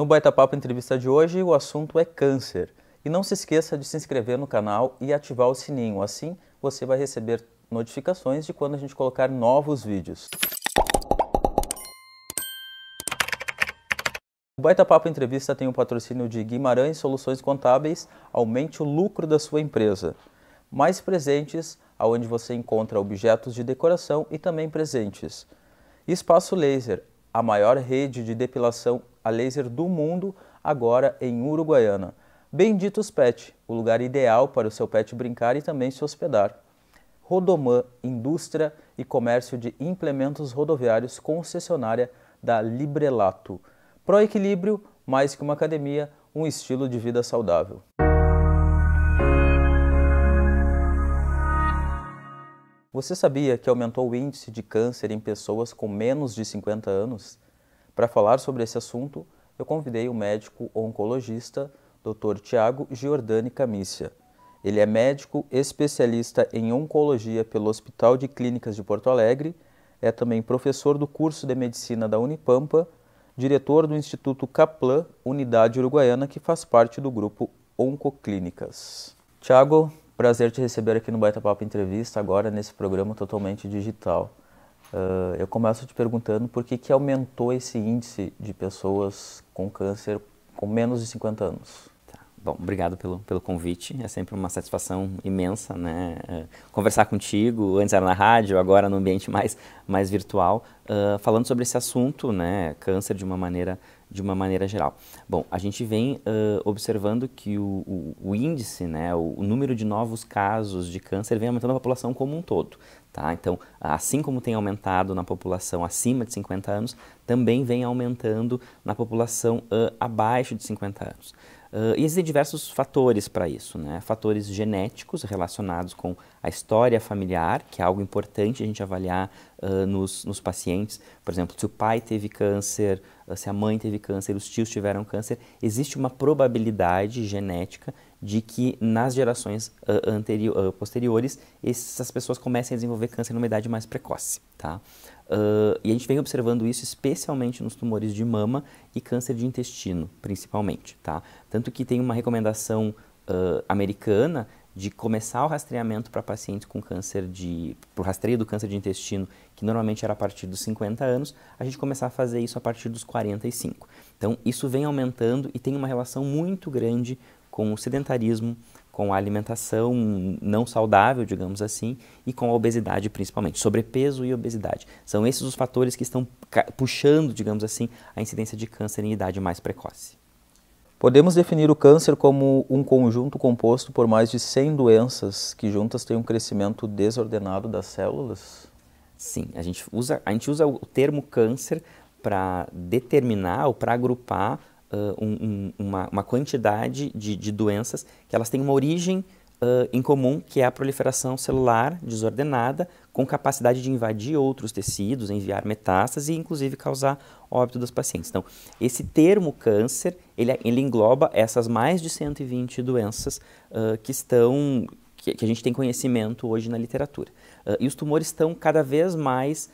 No Baita Papo Entrevista de hoje, o assunto é câncer. E não se esqueça de se inscrever no canal e ativar o sininho, assim você vai receber notificações de quando a gente colocar novos vídeos. O Baita Papo Entrevista tem o patrocínio de Guimarães Soluções Contábeis. Aumente o lucro da sua empresa. Mais presentes, onde você encontra objetos de decoração e também presentes. Espaço Laser, a maior rede de depilação a laser do mundo, agora em Uruguaiana. Benditos Pet, o lugar ideal para o seu pet brincar e também se hospedar. Rodoman, indústria e comércio de implementos rodoviários, concessionária da Librelato. Proequilíbrio, mais que uma academia, um estilo de vida saudável. Você sabia que aumentou o índice de câncer em pessoas com menos de 50 anos? Para falar sobre esse assunto, eu convidei o médico oncologista Dr. Tiago Giordani Camícia. Ele é médico especialista em oncologia pelo Hospital de Clínicas de Porto Alegre, é também professor do curso de medicina da Unipampa, diretor do Instituto Kaplan, unidade uruguaiana, que faz parte do grupo Oncoclínicas. Tiago, prazer te receber aqui no Baita Papo Entrevista, agora nesse programa totalmente digital. Eu começo te perguntando por que aumentou esse índice de pessoas com câncer com menos de 50 anos. Bom, obrigado pelo convite, é sempre uma satisfação imensa, né? Conversar contigo, antes era na rádio, agora no ambiente mais virtual, falando sobre esse assunto, né? Câncer de uma maneira geral. Bom, a gente vem observando que o índice, né? O número de novos casos de câncer vem aumentando na população como um todo. Tá? Então, assim como tem aumentado na população acima de 50 anos, também vem aumentando na população abaixo de 50 anos. E existem diversos fatores para isso, né? Fatores genéticos relacionados com a história familiar, que é algo importante a gente avaliar nos pacientes. Por exemplo, se o pai teve câncer, se a mãe teve câncer, os tios tiveram câncer, existe uma probabilidade genética de que nas gerações posteriores essas pessoas comecem a desenvolver câncer numa idade mais precoce, tá? E a gente vem observando isso especialmente nos tumores de mama e câncer de intestino, principalmente, tá? Tanto que tem uma recomendação americana de começar o rastreamento para pacientes com câncer para o rastreio do câncer de intestino, que normalmente era a partir dos 50 anos, a gente começar a fazer isso a partir dos 45. Então, isso vem aumentando e tem uma relação muito grande com o sedentarismo, com a alimentação não saudável, digamos assim, e com a obesidade principalmente, sobrepeso e obesidade. São esses os fatores que estão puxando, digamos assim, a incidência de câncer em idade mais precoce. Podemos definir o câncer como um conjunto composto por mais de 100 doenças que juntas têm um crescimento desordenado das células? Sim, a gente usa o termo câncer para determinar ou para agrupar uma quantidade de doenças que elas têm uma origem em comum, que é a proliferação celular desordenada, com capacidade de invadir outros tecidos, enviar metástases e inclusive causar óbito dos pacientes. Então, esse termo câncer, ele engloba essas mais de 120 doenças que a gente tem conhecimento hoje na literatura. E os tumores estão cada vez mais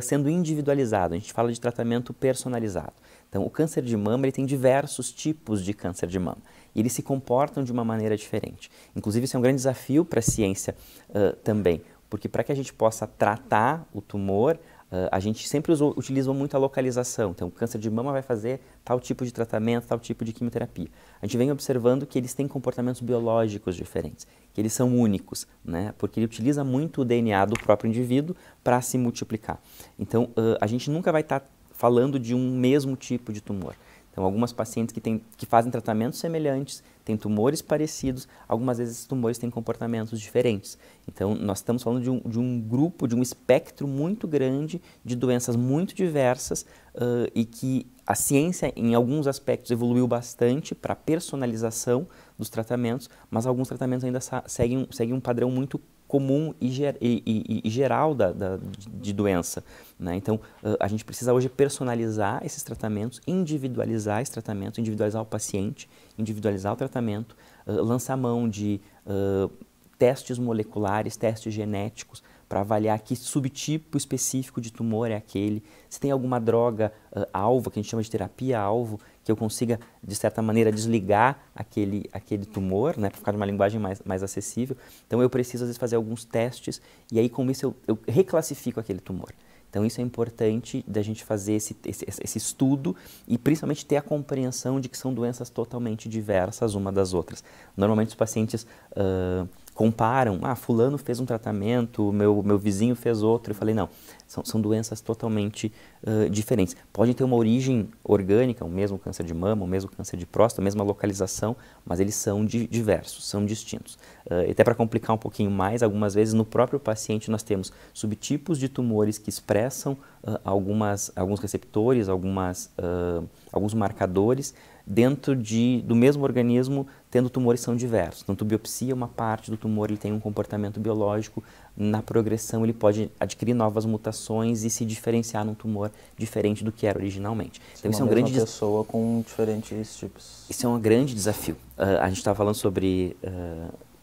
sendo individualizados, a gente fala de tratamento personalizado. Então, o câncer de mama ele tem diversos tipos de câncer de mama e eles se comportam de uma maneira diferente. Inclusive, isso é um grande desafio para a ciência também, porque para que a gente possa tratar o tumor, a gente sempre utiliza muito a localização. Então, o câncer de mama vai fazer tal tipo de tratamento, tal tipo de quimioterapia. A gente vem observando que eles têm comportamentos biológicos diferentes, que eles são únicos, né? Porque ele utiliza muito o DNA do próprio indivíduo para se multiplicar. Então, a gente nunca vai estar falando de um mesmo tipo de tumor. Então, algumas pacientes que fazem tratamentos semelhantes, têm tumores parecidos, algumas vezes esses tumores têm comportamentos diferentes. Então, nós estamos falando de um grupo, de um espectro muito grande de doenças muito diversas e que a ciência, em alguns aspectos, evoluiu bastante para a personalização dos tratamentos, mas alguns tratamentos ainda seguem um padrão muito comum e geral de doença, né? Então, a gente precisa hoje personalizar esses tratamentos, individualizar esses tratamentos, individualizar o paciente, individualizar o tratamento, lançar mão de testes moleculares, testes genéticos, para avaliar que subtipo específico de tumor é aquele, se tem alguma droga alvo, que a gente chama de terapia-alvo, que eu consiga, de certa maneira, desligar aquele tumor, né, para ficar de uma linguagem mais acessível. Então, eu preciso, às vezes, fazer alguns testes e aí, com isso, eu reclassifico aquele tumor. Então, isso é importante da gente fazer esse estudo e, principalmente, ter a compreensão de que são doenças totalmente diversas uma das outras. Normalmente, os pacientes comparam, fulano fez um tratamento, meu vizinho fez outro. Eu falei, não, são doenças totalmente diferentes. Podem ter uma origem orgânica, o mesmo câncer de mama, o mesmo câncer de próstata, a mesma localização, mas eles são diversos, são distintos. Até para complicar um pouquinho mais, algumas vezes no próprio paciente nós temos subtipos de tumores que expressam alguns receptores, alguns marcadores dentro do mesmo organismo, tendo tumores que são diversos. Tanto biopsia, uma parte do tumor ele tem um comportamento biológico, na progressão ele pode adquirir novas mutações e se diferenciar num tumor diferente do que era originalmente. Então isso é um grande pessoa com diferentes tipos. Isso é um grande desafio. A gente estava falando sobre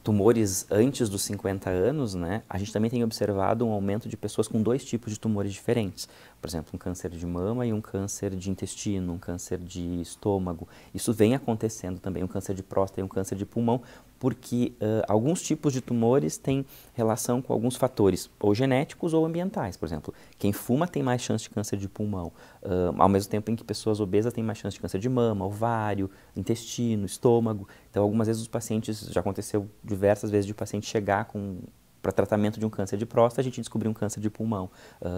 tumores antes dos 50 anos, né? A gente também tem observado um aumento de pessoas com 2 tipos de tumores diferentes. Por exemplo, um câncer de mama e um câncer de intestino, um câncer de estômago. Isso vem acontecendo também, um câncer de próstata e um câncer de pulmão, porque alguns tipos de tumores têm relação com alguns fatores, ou genéticos ou ambientais. Por exemplo, quem fuma tem mais chance de câncer de pulmão, ao mesmo tempo em que pessoas obesas têm mais chance de câncer de mama, ovário, intestino, estômago. Então, algumas vezes os pacientes, já aconteceu diversas vezes de o paciente chegar para tratamento de um câncer de próstata, a gente descobrir um câncer de pulmão,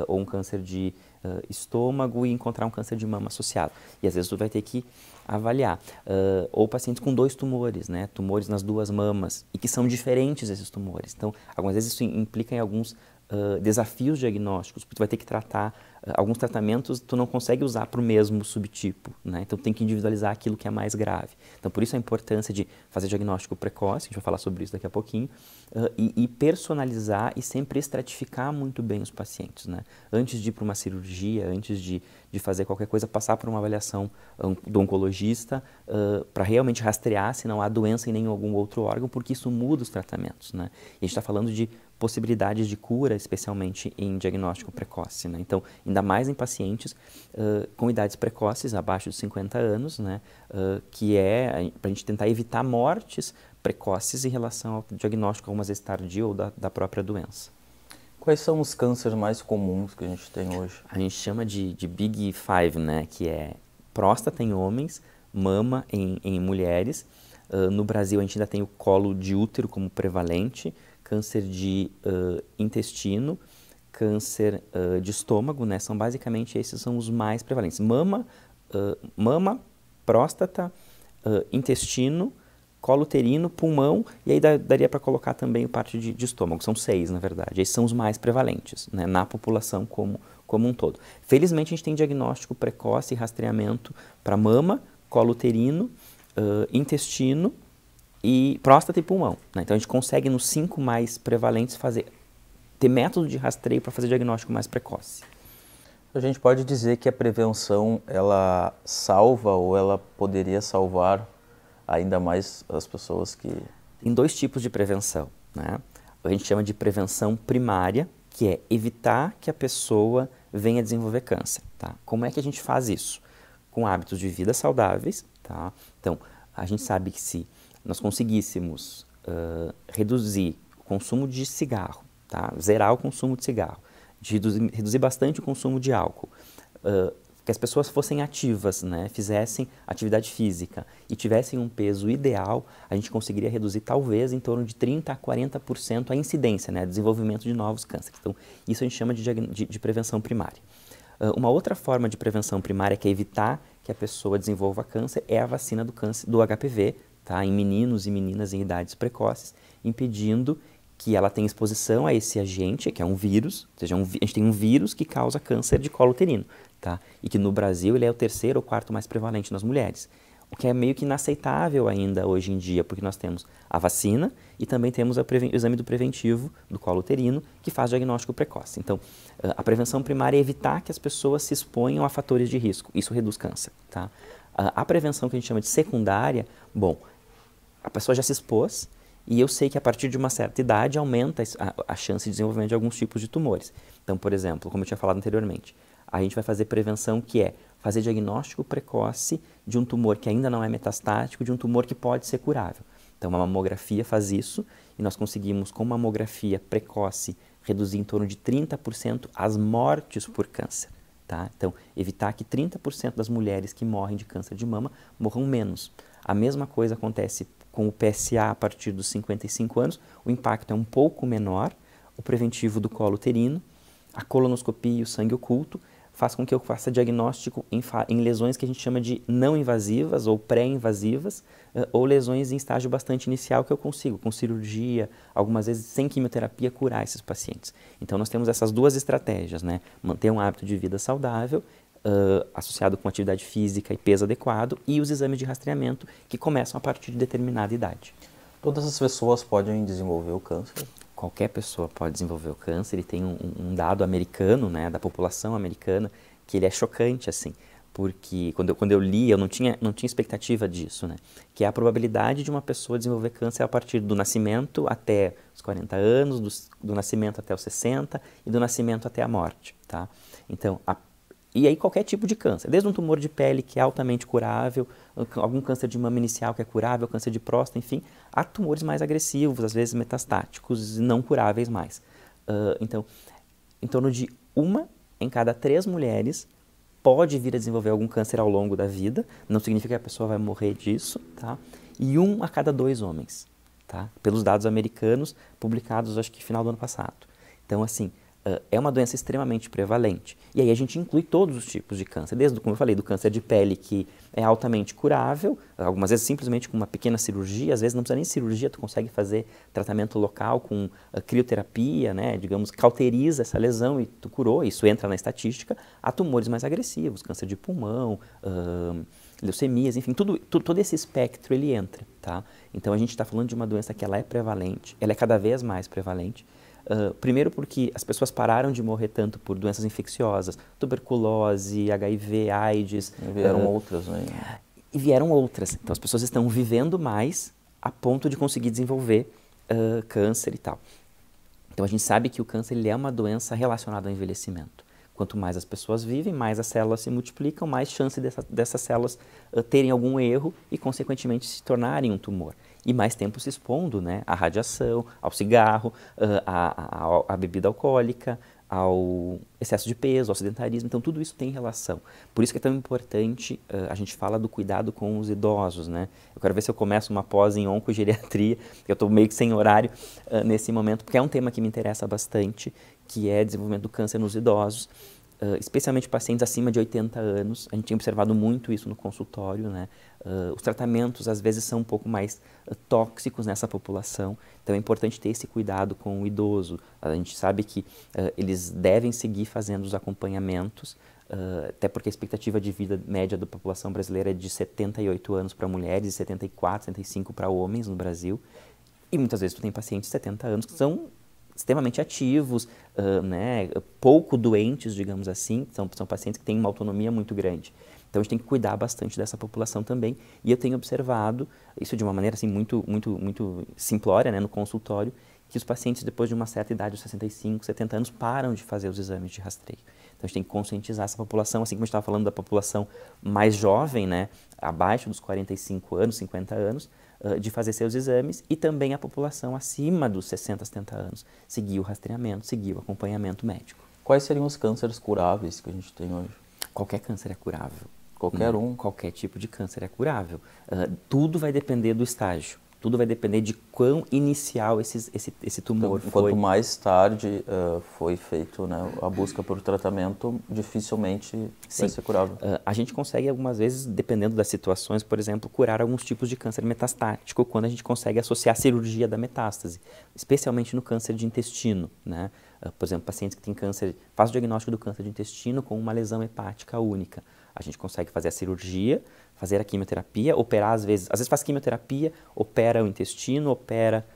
ou um câncer de estômago e encontrar um câncer de mama associado. E às vezes tu vai ter que avaliar. Ou pacientes com 2 tumores, né? Tumores nas 2 mamas, e que são diferentes esses tumores. Então, algumas vezes isso implica em alguns desafios diagnósticos, porque tu vai ter que tratar, alguns tratamentos tu não consegue usar para o mesmo subtipo, né? Então tem que individualizar aquilo que é mais grave. Então por isso a importância de fazer diagnóstico precoce, a gente vai falar sobre isso daqui a pouquinho, e personalizar e sempre estratificar muito bem os pacientes, né? Antes de ir para uma cirurgia, antes de fazer qualquer coisa, passar por uma avaliação do oncologista para realmente rastrear se não há doença em nenhum algum outro órgão, porque isso muda os tratamentos, né? E a gente está falando de possibilidades de cura, especialmente em diagnóstico precoce, né? Então, ainda mais em pacientes com idades precoces, abaixo de 50 anos, né? Que é para a gente tentar evitar mortes precoces em relação ao diagnóstico, algumas vezes tardio, ou da própria doença. Quais são os cânceres mais comuns que a gente tem hoje? A gente chama de Big Five, né? Que é próstata em homens, mama em mulheres. No Brasil, a gente ainda tem o colo de útero como prevalente, câncer de intestino, câncer de estômago, né? São basicamente esses são os mais prevalentes. Mama, próstata, intestino, colo uterino, pulmão, e aí daria para colocar também parte de estômago. São 6, na verdade. Esses são os mais prevalentes, né? Na população como um todo. Felizmente, a gente tem diagnóstico precoce e rastreamento para mama, colo uterino, intestino, e próstata e pulmão, né? Então a gente consegue nos 5 mais prevalentes ter método de rastreio para fazer diagnóstico mais precoce. A gente pode dizer que a prevenção ela salva ou ela poderia salvar ainda mais as pessoas que... Tem 2 tipos de prevenção, né? A gente chama de prevenção primária, que é evitar que a pessoa venha desenvolver câncer, tá? Como é que a gente faz isso? Com hábitos de vida saudáveis, tá? Então, a gente sabe que se nós conseguíssemos reduzir o consumo de cigarro, tá? Zerar o consumo de cigarro, de reduzir bastante o consumo de álcool, que as pessoas fossem ativas, né? Fizessem atividade física e tivessem um peso ideal, a gente conseguiria reduzir talvez em torno de 30% a 40% a incidência, né? Desenvolvimento de novos cânceres. Então, isso a gente chama de prevenção primária. Uma outra forma de prevenção primária, que é evitar que a pessoa desenvolva câncer, é a vacina do HPV, tá? Em meninos e meninas em idades precoces, impedindo que ela tenha exposição a esse agente, que é um vírus, ou seja, a gente tem um vírus que causa câncer de colo uterino, tá? E que no Brasil ele é o 3º ou 4º mais prevalente nas mulheres, o que é meio que inaceitável ainda hoje em dia, porque nós temos a vacina e também temos o exame do preventivo do colo uterino, que faz diagnóstico precoce. Então, a prevenção primária é evitar que as pessoas se exponham a fatores de risco, isso reduz câncer, tá? A prevenção que a gente chama de secundária, bom, a pessoa já se expôs e eu sei que a partir de uma certa idade aumenta a chance de desenvolvimento de alguns tipos de tumores. Então, por exemplo, como eu tinha falado anteriormente, a gente vai fazer prevenção que é fazer diagnóstico precoce de um tumor que ainda não é metastático, de um tumor que pode ser curável. Então, a mamografia faz isso e nós conseguimos, com mamografia precoce, reduzir em torno de 30% as mortes por câncer. Tá? Então, evitar que 30% das mulheres que morrem de câncer de mama morram menos. A mesma coisa acontece com o PSA a partir dos 55 anos, o impacto é um pouco menor, o preventivo do colo uterino, a colonoscopia e o sangue oculto faz com que eu faça diagnóstico em lesões que a gente chama de não invasivas ou pré-invasivas, ou lesões em estágio bastante inicial que eu consigo, com cirurgia, algumas vezes sem quimioterapia, curar esses pacientes. Então nós temos essas duas estratégias, né? Manter um hábito de vida saudável, associado com atividade física e peso adequado, e os exames de rastreamento que começam a partir de determinada idade. Todas as pessoas podem desenvolver o câncer? Qualquer pessoa pode desenvolver o câncer, e tem um dado americano, né, da população americana, que ele é chocante, assim, porque quando eu li, eu não tinha expectativa disso, né, que é a probabilidade de uma pessoa desenvolver câncer a partir do nascimento até os 40 anos, do nascimento até os 60 e do nascimento até a morte, tá? Então, e aí qualquer tipo de câncer, desde um tumor de pele que é altamente curável, algum câncer de mama inicial que é curável, câncer de próstata, enfim, há tumores mais agressivos, às vezes metastáticos, não curáveis mais. Então, em torno de 1 em cada 3 mulheres pode vir a desenvolver algum câncer ao longo da vida, não significa que a pessoa vai morrer disso, tá? E 1 a cada 2 homens, tá? Pelos dados americanos publicados, acho que final do ano passado. Então, assim, é uma doença extremamente prevalente. E aí a gente inclui todos os tipos de câncer, desde, como eu falei, do câncer de pele, que é altamente curável, algumas vezes simplesmente com uma pequena cirurgia, às vezes não precisa nem cirurgia, tu consegue fazer tratamento local com crioterapia, né, digamos, cauteriza essa lesão e tu curou, isso entra na estatística, há tumores mais agressivos, câncer de pulmão, leucemias, enfim, todo esse espectro ele entra, tá? Então a gente está falando de uma doença que ela é prevalente, ela é cada vez mais prevalente. Primeiro porque as pessoas pararam de morrer tanto por doenças infecciosas, tuberculose, HIV, AIDS. E vieram outras, né? E vieram outras. Então as pessoas estão vivendo mais a ponto de conseguir desenvolver câncer e tal. Então a gente sabe que o câncer ele é uma doença relacionada ao envelhecimento. Quanto mais as pessoas vivem, mais as células se multiplicam, mais chance dessas células terem algum erro e, consequentemente, se tornarem um tumor. E mais tempo se expondo, né, à radiação, ao cigarro, à bebida alcoólica, ao excesso de peso, ao sedentarismo. Então, tudo isso tem relação. Por isso que é tão importante, a gente fala do cuidado com os idosos, né? Eu quero ver se eu começo uma pós em oncogeriatria, eu estou meio que sem horário nesse momento, porque é um tema que me interessa bastante, que é desenvolvimento do câncer nos idosos, especialmente pacientes acima de 80 anos. A gente tem observado muito isso no consultório, né? Os tratamentos, às vezes, são um pouco mais tóxicos nessa população, então é importante ter esse cuidado com o idoso. A gente sabe que eles devem seguir fazendo os acompanhamentos, até porque a expectativa de vida média da população brasileira é de 78 anos para mulheres e 74, 75 para homens no Brasil. E muitas vezes tu tem pacientes de 70 anos que são extremamente ativos, né, pouco doentes, digamos assim, são pacientes que têm uma autonomia muito grande. Então a gente tem que cuidar bastante dessa população também, e eu tenho observado, isso de uma maneira assim, muito simplória, né, no consultório, que os pacientes depois de uma certa idade, 65, 70 anos, param de fazer os exames de rastreio. Então a gente tem que conscientizar essa população, assim como a gente estava falando da população mais jovem, né, abaixo dos 45 anos, 50 anos, de fazer seus exames, e também a população acima dos 60, 70 anos, seguir o rastreamento, seguir o acompanhamento médico. Quais seriam os cânceres curáveis que a gente tem hoje? Qualquer câncer é curável. Qualquer um? Qualquer tipo de câncer é curável. Tudo vai depender do estágio. Tudo vai depender de quão inicial esse tumor então, foi. Quanto mais tarde foi feito, né, a busca por tratamento, dificilmente vai ser curável. A gente consegue algumas vezes, dependendo das situações, por exemplo, curar alguns tipos de câncer metastático, quando a gente consegue associar a cirurgia da metástase, especialmente no câncer de intestino, né? Por exemplo, pacientes que têm câncer, faz o diagnóstico do câncer de intestino com uma lesão hepática única. A gente consegue fazer a cirurgia, fazer a quimioterapia, operar às vezes faz quimioterapia, opera o intestino, opera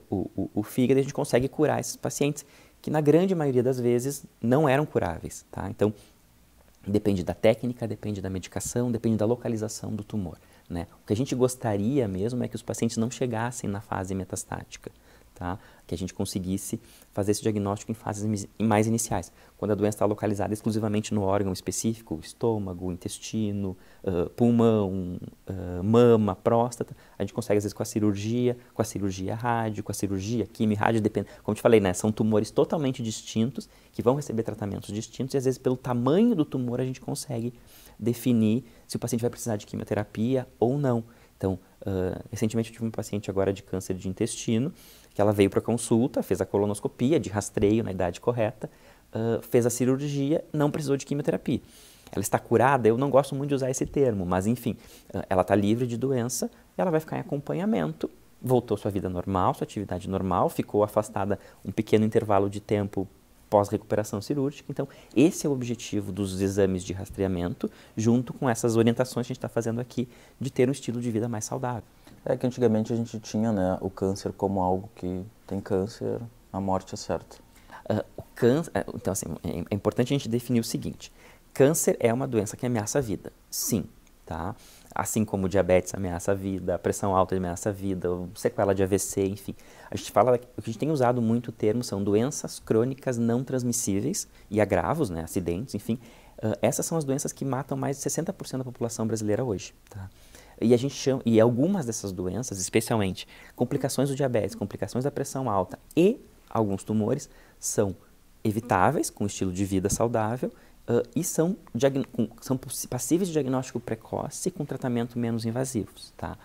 o fígado, e a gente consegue curar esses pacientes que na grande maioria das vezes não eram curáveis, tá? Então, depende da técnica, depende da medicação, depende da localização do tumor, né? O que a gente gostaria mesmo é que os pacientes não chegassem na fase metastática, tá? Que a gente conseguisse fazer esse diagnóstico em fases mais iniciais, quando a doença está localizada exclusivamente no órgão específico, estômago, intestino, pulmão, mama, próstata, a gente consegue às vezes com a cirurgia rádio, com a cirurgia quimio, rádio, depende, como eu te falei, né, são tumores totalmente distintos, que vão receber tratamentos distintos e às vezes pelo tamanho do tumor a gente consegue definir se o paciente vai precisar de quimioterapia ou não. Então, recentemente eu tive uma paciente agora de câncer de intestino, que ela veio para consulta, fez a colonoscopia de rastreio na idade correta, fez a cirurgia, não precisou de quimioterapia. Ela está curada, eu não gosto muito de usar esse termo, mas enfim, ela está livre de doença, ela vai ficar em acompanhamento, voltou sua vida normal, sua atividade normal, ficou afastada um pequeno intervalo de tempo pós-recuperação cirúrgica. Então, esse é o objetivo dos exames de rastreamento, junto com essas orientações que a gente está fazendo aqui, de ter um estilo de vida mais saudável. É que antigamente a gente tinha, né, o câncer como algo que tem câncer, a morte é certa. Então, assim, é importante a gente definir o seguinte: câncer é uma doença que ameaça a vida, sim, tá? Assim como o diabetes ameaça a vida, a pressão alta ameaça a vida, sequela de AVC, enfim. A gente fala, o que a gente tem usado muito o termo são doenças crônicas não transmissíveis e agravos, né, acidentes, enfim. Essas são as doenças que matam mais de 60% da população brasileira hoje, tá? E a gente chama, e algumas dessas doenças, especialmente complicações do diabetes, complicações da pressão alta e alguns tumores, são evitáveis com estilo de vida saudável e são passíveis de diagnóstico precoce com tratamento menos invasivos, tá?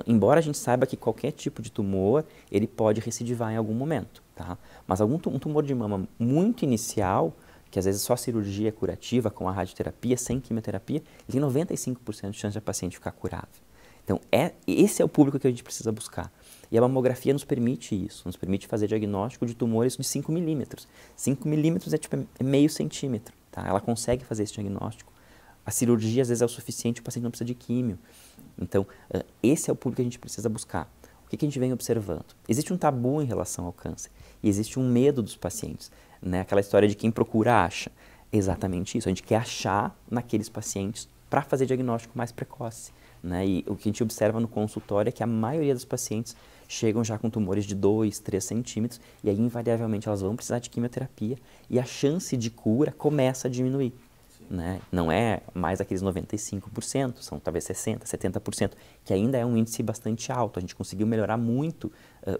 Embora a gente saiba que qualquer tipo de tumor, ele pode recidivar em algum momento, tá? Mas um tumor de mama muito inicial, que às vezes só cirurgia é curativa, com a radioterapia, sem quimioterapia, ele tem 95% de chance de paciente ficar curável. Então, esse é o público que a gente precisa buscar. E a mamografia nos permite isso, nos permite fazer diagnóstico de tumores de 5 milímetros. 5 milímetros é meio centímetro, tá? Ela consegue fazer esse diagnóstico. A cirurgia, às vezes, é o suficiente, o paciente não precisa de químio. Então, esse é o público que a gente precisa buscar. O que a gente vem observando? Existe um tabu em relação ao câncer e existe um medo dos pacientes, né? Aquela história de quem procura acha. Exatamente isso. A gente quer achar naqueles pacientes para fazer diagnóstico mais precoce, né? E o que a gente observa no consultório é que a maioria dos pacientes chegam já com tumores de 2, 3 centímetros e aí invariavelmente elas vão precisar de quimioterapia e a chance de cura começa a diminuir. Né? Não é mais aqueles 95%, são talvez 60%, 70%, que ainda é um índice bastante alto. A gente conseguiu melhorar muito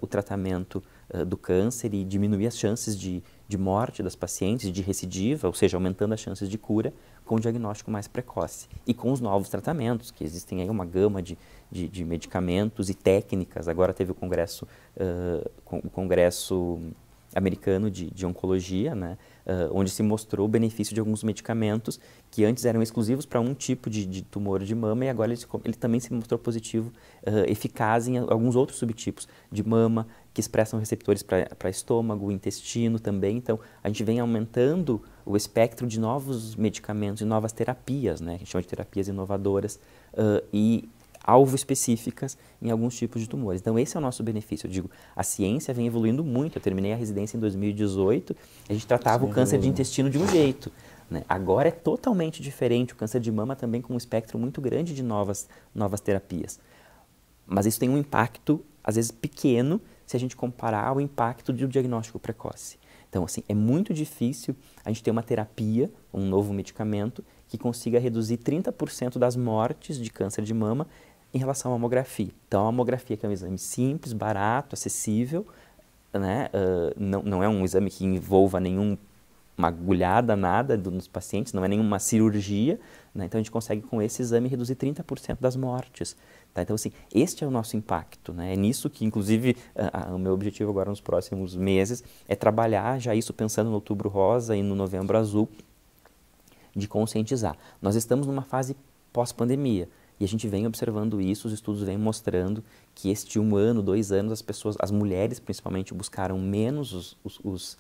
o tratamento do câncer e diminuir as chances de morte das pacientes, de recidiva, ou seja, aumentando as chances de cura com o diagnóstico mais precoce. E com os novos tratamentos, que existem aí uma gama de medicamentos e técnicas. Agora teve o congresso americano de oncologia, né, onde se mostrou o benefício de alguns medicamentos que antes eram exclusivos para um tipo de tumor de mama e agora ele também se mostrou positivo, eficaz em alguns outros subtipos de mama que expressam receptores para estômago, intestino também. Então, a gente vem aumentando o espectro de novos medicamentos e novas terapias, né, que a gente chama de terapias inovadoras e alvo específicas em alguns tipos de tumores. Então, esse é o nosso benefício. Eu digo, a ciência vem evoluindo muito. Eu terminei a residência em 2018, a gente tratava o câncer de intestino de um jeito, né? Agora é totalmente diferente. O câncer de mama também com um espectro muito grande de novas terapias. Mas isso tem um impacto, às vezes, pequeno, se a gente comparar ao impacto do diagnóstico precoce. Então, assim, é muito difícil a gente ter uma terapia, um novo medicamento, que consiga reduzir 30% das mortes de câncer de mama em relação à mamografia. Então, a mamografia, que é um exame simples, barato, acessível, né? Não é um exame que envolva nenhuma agulhada, nada nos pacientes, não é nenhuma cirurgia, né? Então, a gente consegue, com esse exame, reduzir 30% das mortes. Tá? Então, assim, este é o nosso impacto, né? É nisso que, inclusive, o meu objetivo agora nos próximos meses é trabalhar já isso pensando no Outubro Rosa e no Novembro Azul, de conscientizar. Nós estamos numa fase pós-pandemia e a gente vem observando isso, os estudos vêm mostrando que este 1 ano, 2 anos, as mulheres principalmente buscaram menos os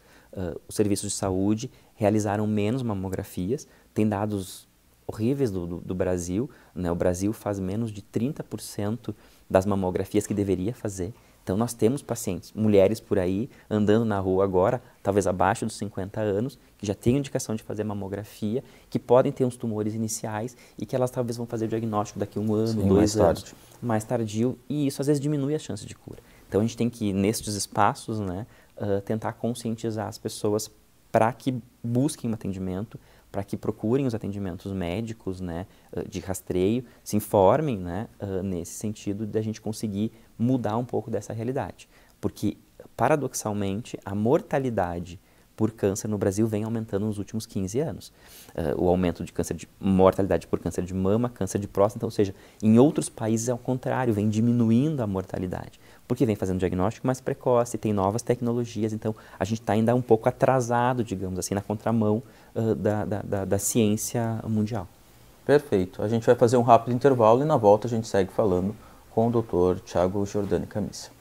serviços de saúde, realizaram menos mamografias, tem dados horríveis do Brasil, né? O Brasil faz menos de 30% das mamografias que deveria fazer. Então, nós temos pacientes, mulheres por aí, andando na rua agora, talvez abaixo dos 50 anos, que já têm indicação de fazer mamografia, que podem ter uns tumores iniciais e que elas talvez vão fazer o diagnóstico daqui a 1 ano, 2 anos. Mais tardio, e isso às vezes diminui a chance de cura. Então a gente tem que, nestes espaços, né, tentar conscientizar as pessoas para que busquem um atendimento, para que procurem os atendimentos médicos, né, de rastreio, se informem, né, nesse sentido de a gente conseguir mudar um pouco dessa realidade. Porque, paradoxalmente, a mortalidade por câncer no Brasil vem aumentando nos últimos 15 anos. O aumento de mortalidade por câncer de mama, câncer de próstata, então, ou seja, em outros países é ao contrário, vem diminuindo a mortalidade, porque vem fazendo diagnóstico mais precoce, tem novas tecnologias, então a gente está ainda um pouco atrasado, digamos assim, na contramão da ciência mundial. Perfeito. A gente vai fazer um rápido intervalo e na volta a gente segue falando com o Dr. Thiago Giordani Camissa.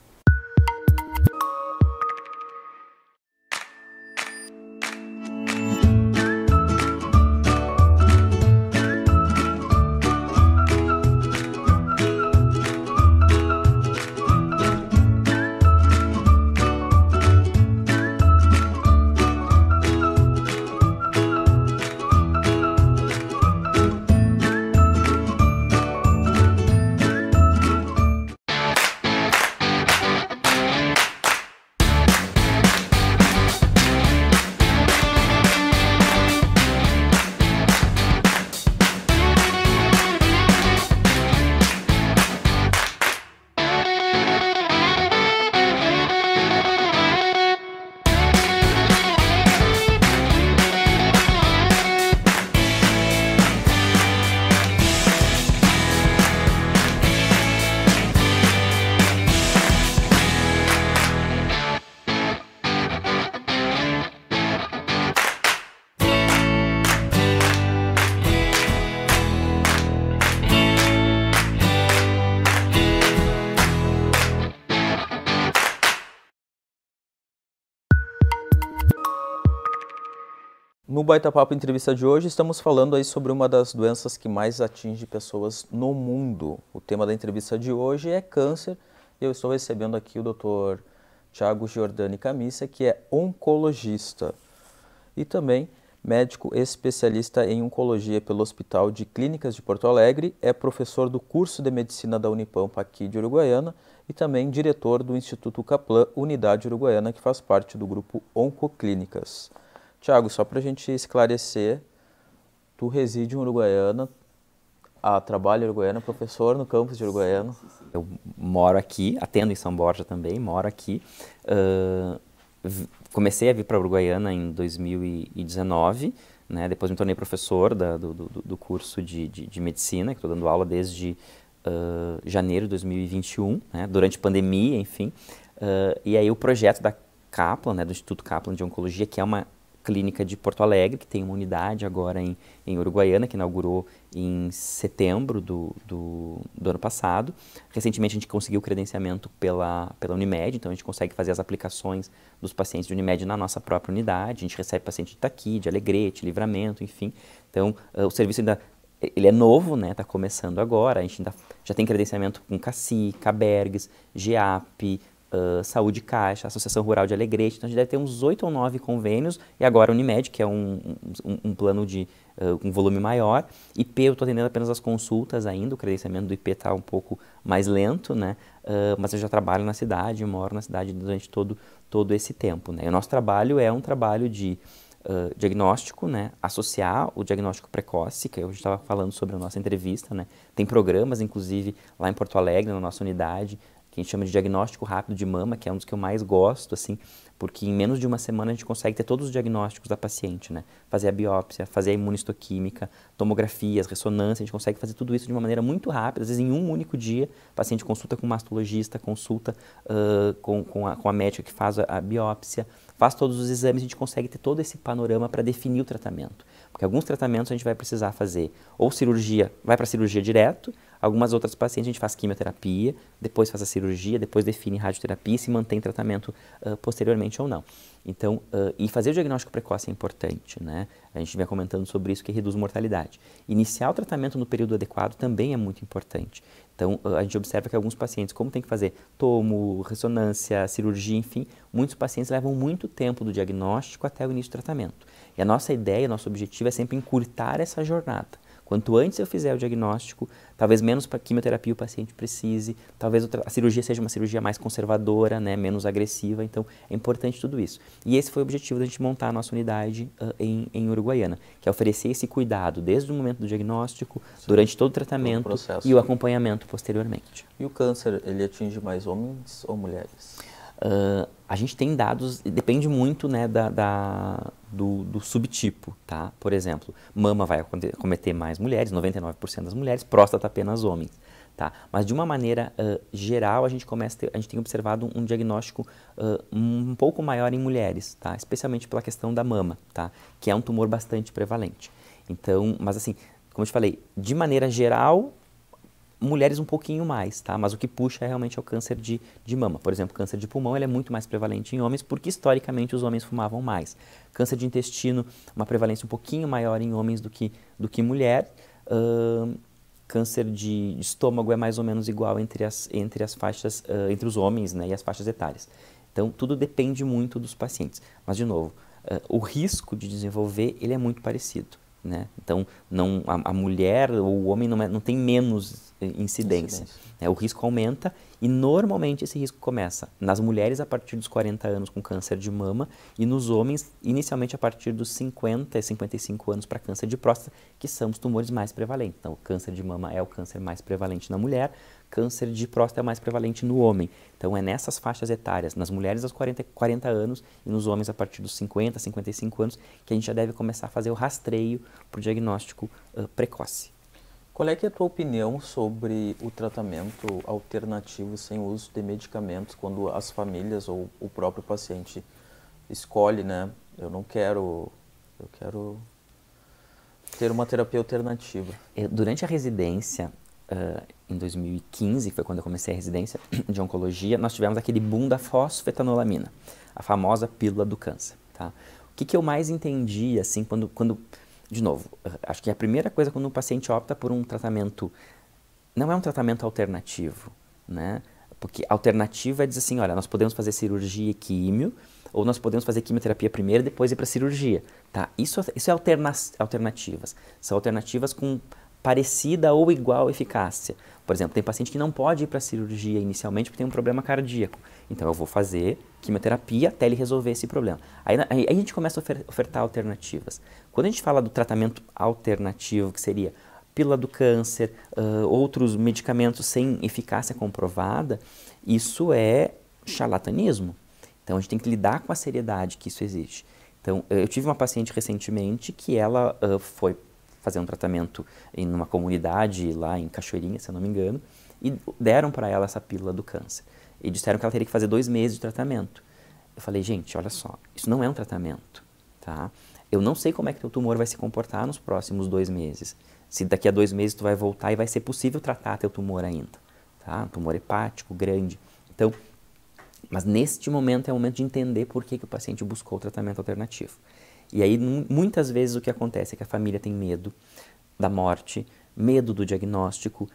No Baita Papo Entrevista de hoje, estamos falando aí sobre uma das doenças que mais atinge pessoas no mundo. O tema da entrevista de hoje é câncer. Eu estou recebendo aqui o Dr. Thiago Giordani Camissa, que é oncologista e também médico especialista em oncologia pelo Hospital de Clínicas de Porto Alegre, é professor do curso de medicina da Unipampa aqui de Uruguaiana e também diretor do Instituto Kaplan, Unidade Uruguaiana, que faz parte do grupo Oncoclínicas. Thiago, só para a gente esclarecer, tu reside em Uruguaiana, trabalha em Uruguaiana, professor no campus de Uruguaiana. Eu moro aqui, atendo em São Borja também, moro aqui. Comecei a vir para Uruguaiana em 2019, né? Depois me tornei professor do curso de medicina, que estou dando aula desde janeiro de 2021, né? Durante a pandemia, enfim. E aí o projeto da Kaplan, né? Do Instituto Kaplan de Oncologia, que é uma clínica de Porto Alegre, que tem uma unidade agora em Uruguaiana, que inaugurou em setembro do ano passado. Recentemente a gente conseguiu o credenciamento pela Unimed, então a gente consegue fazer as aplicações dos pacientes de Unimed na nossa própria unidade. A gente recebe paciente de Itaqui, de Alegrete, Livramento, enfim. Então o serviço ainda ele é novo, né? Está começando agora. A gente ainda já tem credenciamento com CACI, Cabergues, GEAP, Saúde Caixa, Associação Rural de Alegrete, então a gente deve ter uns 8 ou 9 convênios, e agora a Unimed, que é um plano de um volume maior. IP, eu estou atendendo apenas as consultas ainda, o credenciamento do IP está um pouco mais lento, né? Mas eu já trabalho na cidade, moro na cidade durante todo esse tempo, né? E o nosso trabalho é um trabalho de diagnóstico, né? Associar o diagnóstico precoce, que a gente estava falando sobre a nossa entrevista, né? Tem programas, inclusive, lá em Porto Alegre, na nossa unidade, que a gente chama de diagnóstico rápido de mama, que é um dos que eu mais gosto, assim, porque em menos de uma semana a gente consegue ter todos os diagnósticos da paciente, né? Fazer a biópsia, fazer a imunistoquímica, tomografias, ressonância, a gente consegue fazer tudo isso de uma maneira muito rápida, às vezes em um único dia, o paciente consulta com o mastologista, consulta com a médica que faz a biópsia, faz todos os exames, a gente consegue ter todo esse panorama para definir o tratamento. Porque alguns tratamentos a gente vai precisar fazer ou cirurgia, vai para a cirurgia direto, algumas outras pacientes a gente faz quimioterapia, depois faz a cirurgia, depois define radioterapia e se mantém tratamento posteriormente ou não. Então, e fazer o diagnóstico precoce é importante, né? A gente vem comentando sobre isso, que reduz mortalidade. Iniciar o tratamento no período adequado também é muito importante. Então, a gente observa que alguns pacientes, como tem que fazer tomo, ressonância, cirurgia, enfim, muitos pacientes levam muito tempo do diagnóstico até o início do tratamento. E a nossa ideia, nosso objetivo é sempre encurtar essa jornada. Quanto antes eu fizer o diagnóstico, talvez menos para quimioterapia o paciente precise, talvez a cirurgia seja uma cirurgia mais conservadora, né, menos agressiva, então é importante tudo isso. E esse foi o objetivo da gente montar a nossa unidade em Uruguaiana, que é oferecer esse cuidado desde o momento do diagnóstico, durante todo o tratamento e o acompanhamento posteriormente. E o câncer, ele atinge mais homens ou mulheres? A gente tem dados, depende muito, né, do subtipo, tá? Por exemplo, mama vai acometer mais mulheres, 99% das mulheres, próstata apenas homens, tá? Mas de uma maneira geral, a gente tem observado um diagnóstico um pouco maior em mulheres, tá? Especialmente pela questão da mama, tá? Que é um tumor bastante prevalente. Então, mas assim, como eu te falei, de maneira geral, mulheres um pouquinho mais, tá? Mas o que puxa realmente é o câncer de mama. Por exemplo, câncer de pulmão ele é muito mais prevalente em homens porque historicamente os homens fumavam mais. Câncer de intestino, uma prevalência um pouquinho maior em homens do que mulher. Câncer de estômago é mais ou menos igual entre as faixas, entre os homens, né, e as faixas etárias. Então, tudo depende muito dos pacientes. Mas, de novo, o risco de desenvolver ele é muito parecido. Né? Então, a mulher ou o homem não tem menos incidência. O risco aumenta e normalmente esse risco começa nas mulheres a partir dos 40 anos com câncer de mama e nos homens inicialmente a partir dos 50 e 55 anos para câncer de próstata, que são os tumores mais prevalentes. Então, o câncer de mama é o câncer mais prevalente na mulher, câncer de próstata é mais prevalente no homem. Então, é nessas faixas etárias, nas mulheres aos 40 anos e nos homens a partir dos 50, 55 anos, que a gente já deve começar a fazer o rastreio para o diagnóstico precoce. Qual é que é a tua opinião sobre o tratamento alternativo sem uso de medicamentos quando as famílias ou o próprio paciente escolhe, né? Eu quero ter uma terapia alternativa. Durante a residência, em 2015, que foi quando eu comecei a residência de oncologia, nós tivemos aquele boom da fosfetanolamina, a famosa pílula do câncer. Tá? O que eu mais entendi, assim, quando de novo, acho que a primeira coisa quando o paciente opta por um tratamento, não é um tratamento alternativo, né? Porque alternativa é dizer assim, olha, nós podemos fazer cirurgia e químio, ou nós podemos fazer quimioterapia primeiro e depois ir para a cirurgia, tá? Isso é alternativas, são alternativas com parecida ou igual eficácia. Por exemplo, tem paciente que não pode ir para a cirurgia inicialmente porque tem um problema cardíaco. Então, eu vou fazer quimioterapia até ele resolver esse problema. Aí a gente começa a ofertar alternativas. Quando a gente fala do tratamento alternativo, que seria pílula do câncer, outros medicamentos sem eficácia comprovada, isso é charlatanismo. Então, a gente tem que lidar com a seriedade que isso existe. Então, eu tive uma paciente recentemente que ela foi fazer um tratamento em uma comunidade lá em Cachoeirinha, se eu não me engano, e deram para ela essa pílula do câncer. E disseram que ela teria que fazer 2 meses de tratamento. Eu falei, gente, olha só, isso não é um tratamento, tá? Eu não sei como é que teu tumor vai se comportar nos próximos 2 meses. Se daqui a 2 meses tu vai voltar e vai ser possível tratar teu tumor ainda, tá? Um tumor hepático grande. Então, mas neste momento é o momento de entender por que o paciente buscou o tratamento alternativo. E aí, muitas vezes, o que acontece é que a família tem medo da morte, medo do diagnóstico,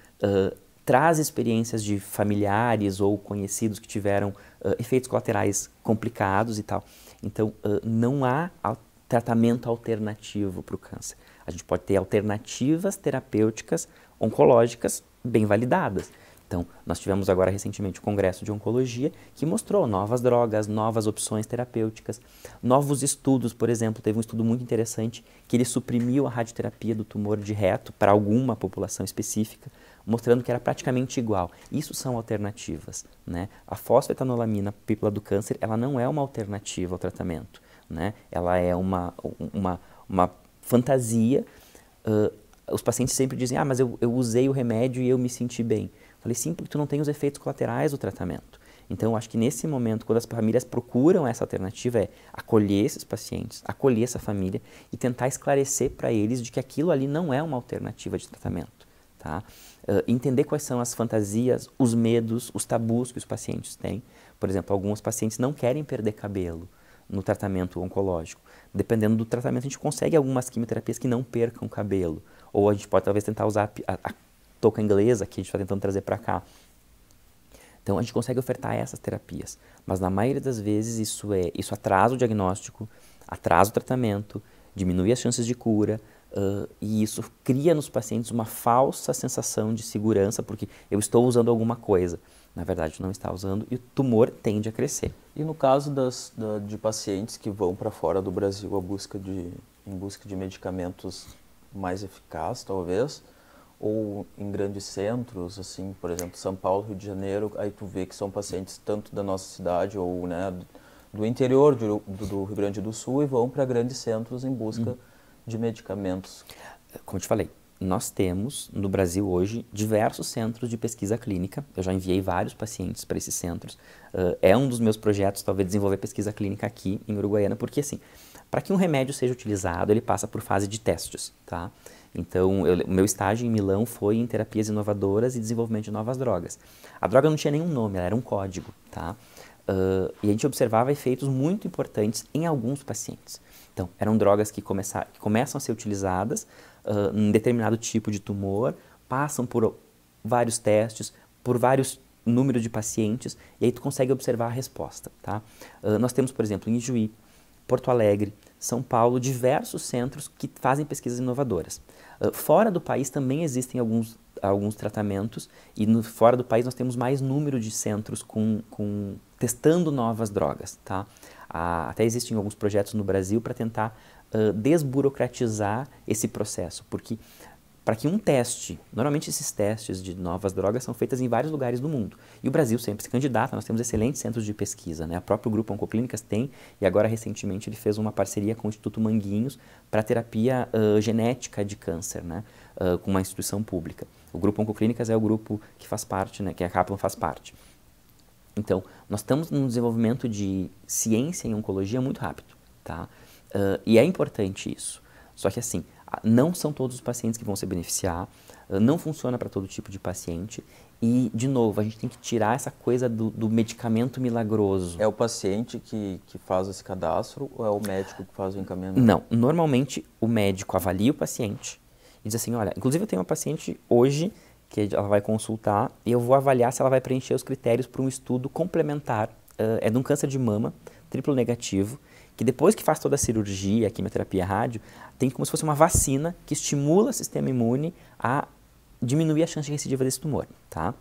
traz experiências de familiares ou conhecidos que tiveram efeitos colaterais complicados e tal. Então, não há tratamento alternativo para o câncer. A gente pode ter alternativas terapêuticas oncológicas bem validadas. Então, nós tivemos agora recentemente o Congresso de Oncologia que mostrou novas drogas, novas opções terapêuticas, novos estudos, por exemplo, teve um estudo muito interessante que ele suprimiu a radioterapia do tumor de reto para alguma população específica, mostrando que era praticamente igual. Isso são alternativas, né? A fosfetanolamina, pílula do câncer, ela não é uma alternativa ao tratamento, né? Ela é uma fantasia. Os pacientes sempre dizem, mas eu usei o remédio e eu me senti bem. Falei, sim, porque tu não tem os efeitos colaterais do tratamento. Então, eu acho que nesse momento, quando as famílias procuram essa alternativa, é acolher esses pacientes, acolher essa família e tentar esclarecer para eles de que aquilo ali não é uma alternativa de tratamento. Tá? Entender quais são as fantasias, os medos, os tabus que os pacientes têm. Por exemplo, alguns pacientes não querem perder cabelo no tratamento oncológico. Dependendo do tratamento, a gente consegue algumas quimioterapias que não percam cabelo. Ou a gente pode talvez tentar usar a touca inglesa, que a gente está tentando trazer para cá. Então, a gente consegue ofertar essas terapias. Mas, na maioria das vezes, isso atrasa o diagnóstico, atrasa o tratamento, diminui as chances de cura, E isso cria nos pacientes uma falsa sensação de segurança, porque eu estou usando alguma coisa. Na verdade, não está usando e o tumor tende a crescer. E no caso de pacientes que vão para fora do Brasil em busca de medicamentos mais eficazes, talvez, ou em grandes centros, assim, por exemplo, São Paulo, Rio de Janeiro, aí tu vê que são pacientes tanto da nossa cidade ou, né, do interior do Rio Grande do Sul e vão para grandes centros em busca de medicamentos. Como eu te falei, nós temos no Brasil hoje diversos centros de pesquisa clínica. Eu já enviei vários pacientes para esses centros. É um dos meus projetos, talvez, desenvolver pesquisa clínica aqui em Uruguaiana, porque assim, para que um remédio seja utilizado, ele passa por fase de testes, tá? Então, o meu estágio em Milão foi em terapias inovadoras e desenvolvimento de novas drogas. A droga não tinha nenhum nome, ela era um código, tá? E a gente observava efeitos muito importantes em alguns pacientes. Então, eram drogas que começam a ser utilizadas em determinado tipo de tumor, passam por vários testes, por vários números de pacientes, e aí tu consegue observar a resposta, tá? Nós temos, por exemplo, em Ijuí, Porto Alegre, São Paulo, diversos centros que fazem pesquisas inovadoras. Fora do país também existem alguns tratamentos e fora do país nós temos mais número de centros testando novas drogas, tá? Até existem alguns projetos no Brasil para tentar desburocratizar esse processo, porque para que um teste, normalmente esses testes de novas drogas são feitos em vários lugares do mundo, e o Brasil sempre se candidata, nós temos excelentes centros de pesquisa, né? O próprio Grupo Oncoclínicas tem, e agora recentemente ele fez uma parceria com o Instituto Manguinhos para terapia genética de câncer, né? Com uma instituição pública. O Grupo Oncoclínicas é o grupo que faz parte, né? Que a Kaplan faz parte. Então, nós estamos num desenvolvimento de ciência em oncologia muito rápido, tá? E é importante isso. Só que assim, não são todos os pacientes que vão se beneficiar, não funciona para todo tipo de paciente e, de novo, a gente tem que tirar essa coisa do medicamento milagroso. É o paciente que faz esse cadastro ou é o médico que faz o encaminhamento? Não, normalmente o médico avalia o paciente e diz assim, olha, inclusive eu tenho uma paciente hoje que ela vai consultar e eu vou avaliar se ela vai preencher os critérios para um estudo complementar, é de um câncer de mama, triplo negativo, que depois que faz toda a cirurgia, a quimioterapia, a rádio, tem como se fosse uma vacina que estimula o sistema imune a diminuir a chance de recidiva desse tumor, tá?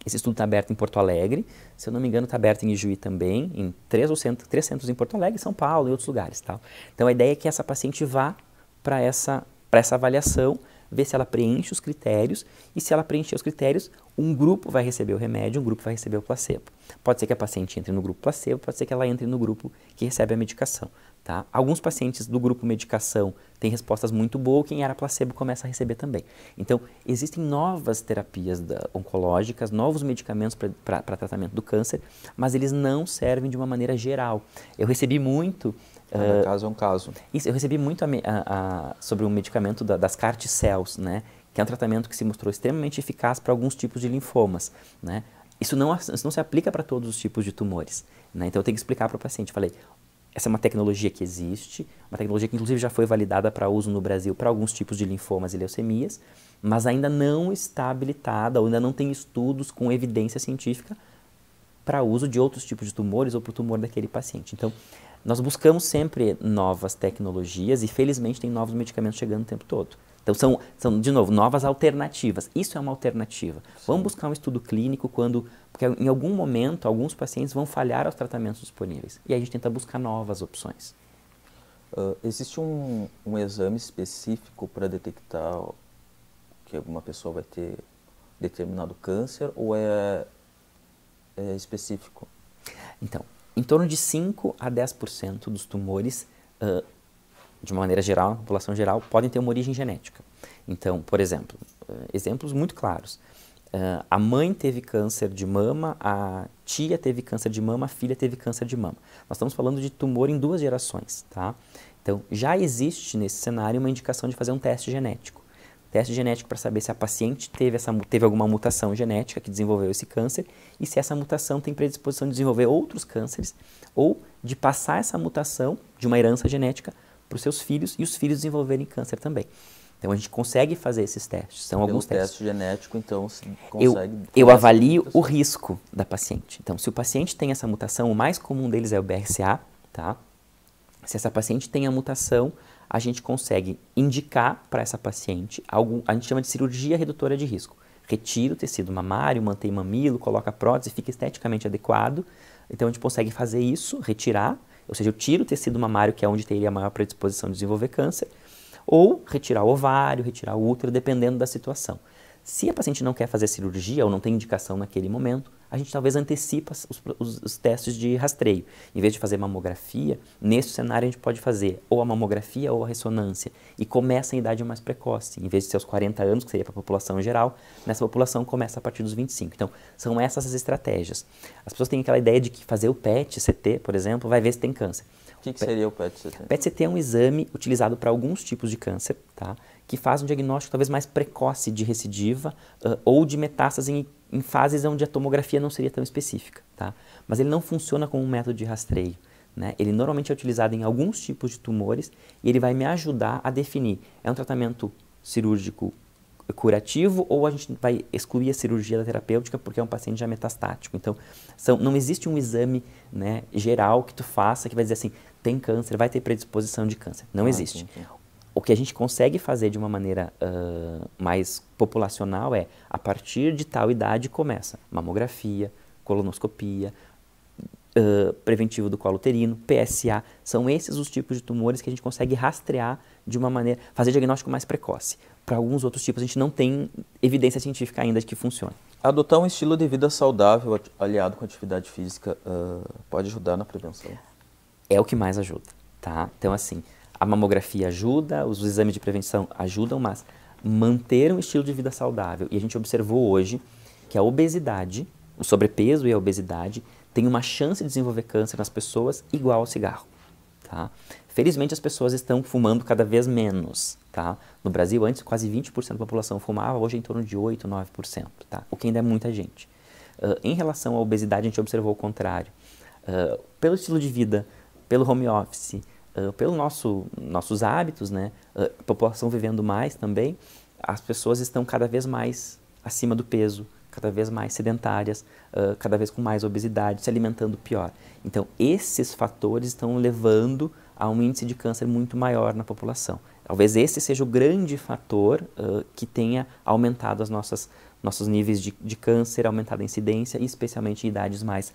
Esse estudo está aberto em Porto Alegre, se eu não me engano está aberto em Ijuí também, em três centros em Porto Alegre, São Paulo e outros lugares, tá? Então a ideia é que essa paciente vá para essa avaliação, ver se ela preenche os critérios e se ela preencher os critérios, um grupo vai receber o remédio, um grupo vai receber o placebo. Pode ser que a paciente entre no grupo placebo, pode ser que ela entre no grupo que recebe a medicação, tá? Alguns pacientes do grupo medicação têm respostas muito boas, quem era placebo começa a receber também. Então, existem novas terapias oncológicas, novos medicamentos para tratamento do câncer, mas eles não servem de uma maneira geral. Eu recebi muito... Cada caso é um caso. Isso, eu recebi muito sobre um medicamento das CAR T-cells, né? Que é um tratamento que se mostrou extremamente eficaz para alguns tipos de linfomas, né? Isso não se aplica para todos os tipos de tumores, né? Então eu tenho que explicar para o paciente, falei, essa é uma tecnologia que existe, uma tecnologia que inclusive já foi validada para uso no Brasil para alguns tipos de linfomas e leucemias, mas ainda não está habilitada, ou ainda não tem estudos com evidência científica para uso de outros tipos de tumores ou para o tumor daquele paciente. Então, nós buscamos sempre novas tecnologias e, felizmente, tem novos medicamentos chegando o tempo todo. Então, são de novo, novas alternativas. Isso é uma alternativa. Sim. Vamos buscar um estudo clínico porque em algum momento, alguns pacientes vão falhar aos tratamentos disponíveis. E aí a gente tenta buscar novas opções. Existe um exame específico para detectar que alguma pessoa vai ter determinado câncer ou é específico? Então, em torno de 5 a 10% dos tumores, de uma maneira geral, na população geral, podem ter uma origem genética. Então, por exemplo, exemplos muito claros. A mãe teve câncer de mama, a tia teve câncer de mama, a filha teve câncer de mama. Nós estamos falando de tumor em 2 gerações, tá? Então, já existe nesse cenário uma indicação de fazer um teste genético. Teste genético para saber se a paciente teve alguma mutação genética que desenvolveu esse câncer e se essa mutação tem predisposição de desenvolver outros cânceres ou de passar essa mutação de uma herança genética para os seus filhos e os filhos desenvolverem câncer também. Então a gente consegue fazer esses testes, são alguns testes. Teste genético, então, você consegue... Eu avalio o risco da paciente. Então, se o paciente tem essa mutação, o mais comum deles é o BRCA, tá? Se essa paciente tem a mutação, a gente consegue indicar para essa paciente algo, a gente chama de cirurgia redutora de risco. Retira o tecido mamário, mantém mamilo, coloca prótese, fica esteticamente adequado. Então a gente consegue fazer isso, retirar, ou seja, eu tiro o tecido mamário, que é onde teria a maior predisposição de desenvolver câncer, ou retirar o ovário, retirar o útero, dependendo da situação. Se a paciente não quer fazer cirurgia ou não tem indicação naquele momento, a gente talvez antecipa os testes de rastreio. Em vez de fazer mamografia, nesse cenário a gente pode fazer ou a mamografia ou a ressonância e começa em idade mais precoce. Em vez de ser aos 40 anos, que seria para a população geral, nessa população começa a partir dos 25. Então, são essas as estratégias. As pessoas têm aquela ideia de que fazer o PET-CT, por exemplo, vai ver se tem câncer. O que seria o PET-CT? PET-CT é um exame utilizado para alguns tipos de câncer, tá? Que faz um diagnóstico talvez mais precoce de recidiva ou de metástase em fases onde a tomografia não seria tão específica, tá? Mas ele não funciona como um método de rastreio, né? Ele normalmente é utilizado em alguns tipos de tumores e ele vai me ajudar a definir, é um tratamento cirúrgico curativo ou a gente vai excluir a cirurgia da terapêutica porque é um paciente já metastático. Então, não existe um exame, né, geral que tu faça que vai dizer assim, tem câncer, vai ter predisposição de câncer. Não existe. Sim. O que a gente consegue fazer de uma maneira mais populacional é, a partir de tal idade começa mamografia, colonoscopia, preventivo do colo uterino, PSA, são esses os tipos de tumores que a gente consegue rastrear de uma maneira, fazer diagnóstico mais precoce. Para alguns outros tipos a gente não tem evidência científica ainda de que funcione. Adotar um estilo de vida saudável aliado com atividade física pode ajudar na prevenção? É o que mais ajuda, tá? Então assim, a mamografia ajuda, os exames de prevenção ajudam, mas manter um estilo de vida saudável, e a gente observou hoje que a obesidade, o sobrepeso e a obesidade, tem uma chance de desenvolver câncer nas pessoas igual ao cigarro, tá? Felizmente as pessoas estão fumando cada vez menos, tá? No Brasil antes quase 20% da população fumava, hoje é em torno de 8, 9%, tá? O que ainda é muita gente. Em relação à obesidade a gente observou o contrário. Pelo estilo de vida, pelo home office, pelos nossos hábitos, né? A população vivendo mais também, as pessoas estão cada vez mais acima do peso, cada vez mais sedentárias, cada vez com mais obesidade, se alimentando pior. Então, esses fatores estão levando a um índice de câncer muito maior na população. Talvez esse seja o grande fator que tenha aumentado nossos níveis de câncer, aumentado a incidência, e especialmente em idades mais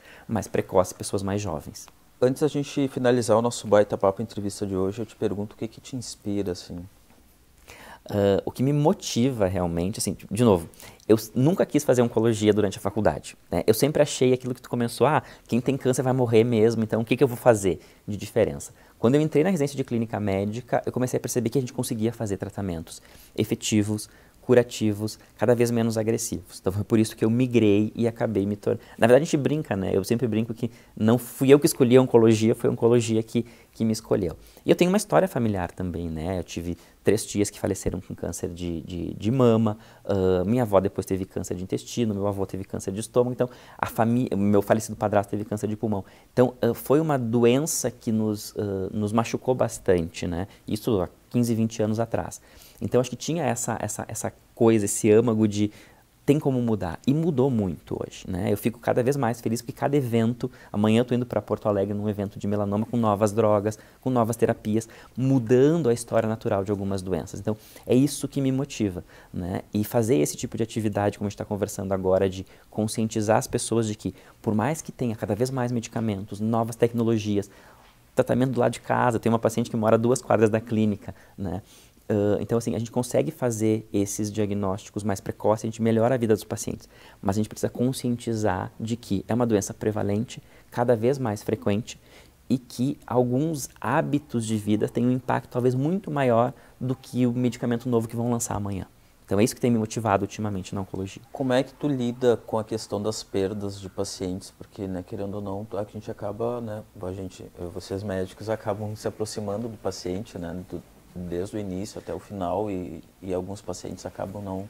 precoces, pessoas mais jovens. Antes da gente finalizar o nosso baita-papo entrevista de hoje, eu te pergunto o que te inspira, assim? O que me motiva realmente, assim, de novo, eu nunca quis fazer oncologia durante a faculdade, né? Eu sempre achei aquilo que tu começou, quem tem câncer vai morrer mesmo, então o que eu vou fazer de diferença? Quando eu entrei na residência de clínica médica, eu comecei a perceber que a gente conseguia fazer tratamentos efetivos, curativos, cada vez menos agressivos. Então foi por isso que eu migrei e acabei me tornando... Na verdade a gente brinca, né? Eu sempre brinco que não fui eu que escolhi a oncologia, foi a oncologia que me escolheu. E eu tenho uma história familiar também, né? Eu tive 3 tias que faleceram com câncer de mama, minha avó depois teve câncer de intestino, meu avô teve câncer de estômago, então meu falecido padrasto teve câncer de pulmão. Então foi uma doença que nos machucou bastante, né? Isso há 15, 20 anos atrás. Então acho que tinha essa coisa, esse âmago de tem como mudar. E mudou muito hoje, né? Eu fico cada vez mais feliz porque cada evento, amanhã eu estou indo para Porto Alegre num evento de melanoma com novas drogas, com novas terapias, mudando a história natural de algumas doenças. Então é isso que me motiva, né? E fazer esse tipo de atividade, como a gente está conversando agora, de conscientizar as pessoas de que por mais que tenha cada vez mais medicamentos, novas tecnologias, tratamento do lado de casa, tem uma paciente que mora a 2 quadras da clínica, né? Então, assim, a gente consegue fazer esses diagnósticos mais precoces, a gente melhora a vida dos pacientes, mas a gente precisa conscientizar de que é uma doença prevalente, cada vez mais frequente, e que alguns hábitos de vida têm um impacto talvez muito maior do que o medicamento novo que vão lançar amanhã. Então é isso que tem me motivado ultimamente na oncologia. Como é que tu lida com a questão das perdas de pacientes? Porque, né, querendo ou não, a gente acaba, né, vocês médicos acabam se aproximando do paciente, né, desde o início até o final, e alguns pacientes acabam não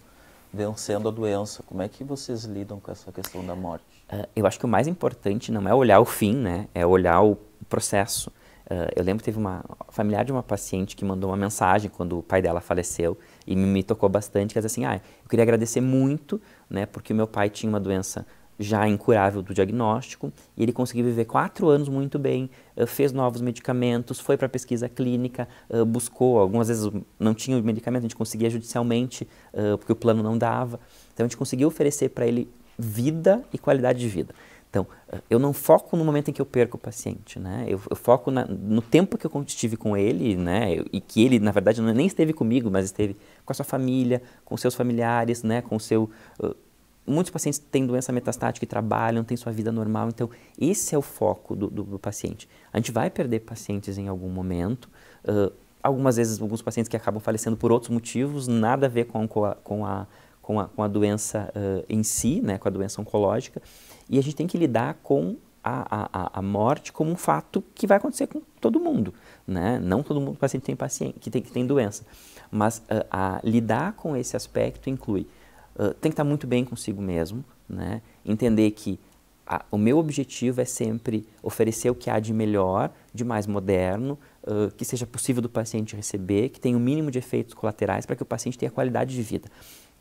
vencendo a doença. Como é que vocês lidam com essa questão da morte? Eu acho que o mais importante não é olhar o fim, né, é olhar o processo. Eu lembro que teve uma familiar de uma paciente que mandou uma mensagem quando o pai dela faleceu e me tocou bastante, que é assim, eu queria agradecer muito, né, porque o meu pai tinha uma doença já incurável do diagnóstico, e ele conseguiu viver 4 anos muito bem, fez novos medicamentos, foi para a pesquisa clínica, buscou, algumas vezes não tinha o medicamento, a gente conseguia judicialmente, porque o plano não dava, então a gente conseguiu oferecer para ele vida e qualidade de vida. Então, eu não foco no momento em que eu perco o paciente, né? Eu foco no tempo que eu estive com ele, né? E que ele, na verdade, nem esteve comigo, mas esteve com a sua família, com seus familiares, né? Com o seu... muitos pacientes têm doença metastática e trabalham, têm sua vida normal, então esse é o foco do paciente. A gente vai perder pacientes em algum momento, algumas vezes alguns pacientes que acabam falecendo por outros motivos, nada a ver com a doença em si, né? Com a doença oncológica, e a gente tem que lidar com a morte como um fato que vai acontecer com todo mundo, né? Não todo mundo paciente que tem doença, mas lidar com esse aspecto inclui tem que estar muito bem consigo mesmo, né? Entender que o meu objetivo é sempre oferecer o que há de melhor, de mais moderno, que seja possível do paciente receber, que tenha o mínimo de efeitos colaterais para que o paciente tenha qualidade de vida.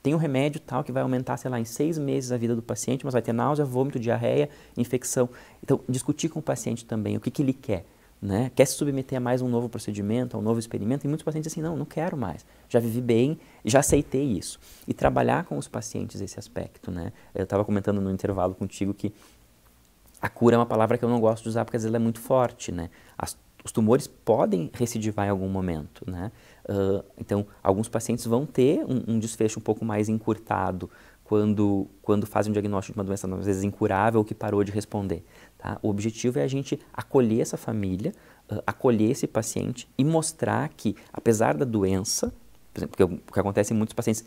Tem um remédio tal que vai aumentar, sei lá, em 6 meses a vida do paciente, mas vai ter náusea, vômito, diarreia, infecção. Então, discutir com o paciente também o que ele quer, né? Quer se submeter a mais um novo procedimento, a um novo experimento? E muitos pacientes dizem assim, não quero mais, já vivi bem, já aceitei isso. E trabalhar com os pacientes esse aspecto, né? Eu estava comentando no intervalo contigo que a cura é uma palavra que eu não gosto de usar porque às vezes ela é muito forte, né? Os tumores podem recidivar em algum momento, né? Então, alguns pacientes vão ter um desfecho um pouco mais encurtado quando fazem um diagnóstico de uma doença, às vezes, incurável ou que parou de responder. Tá? O objetivo é a gente acolher essa família, acolher esse paciente e mostrar que, apesar da doença, por exemplo, o que acontece em muitos pacientes,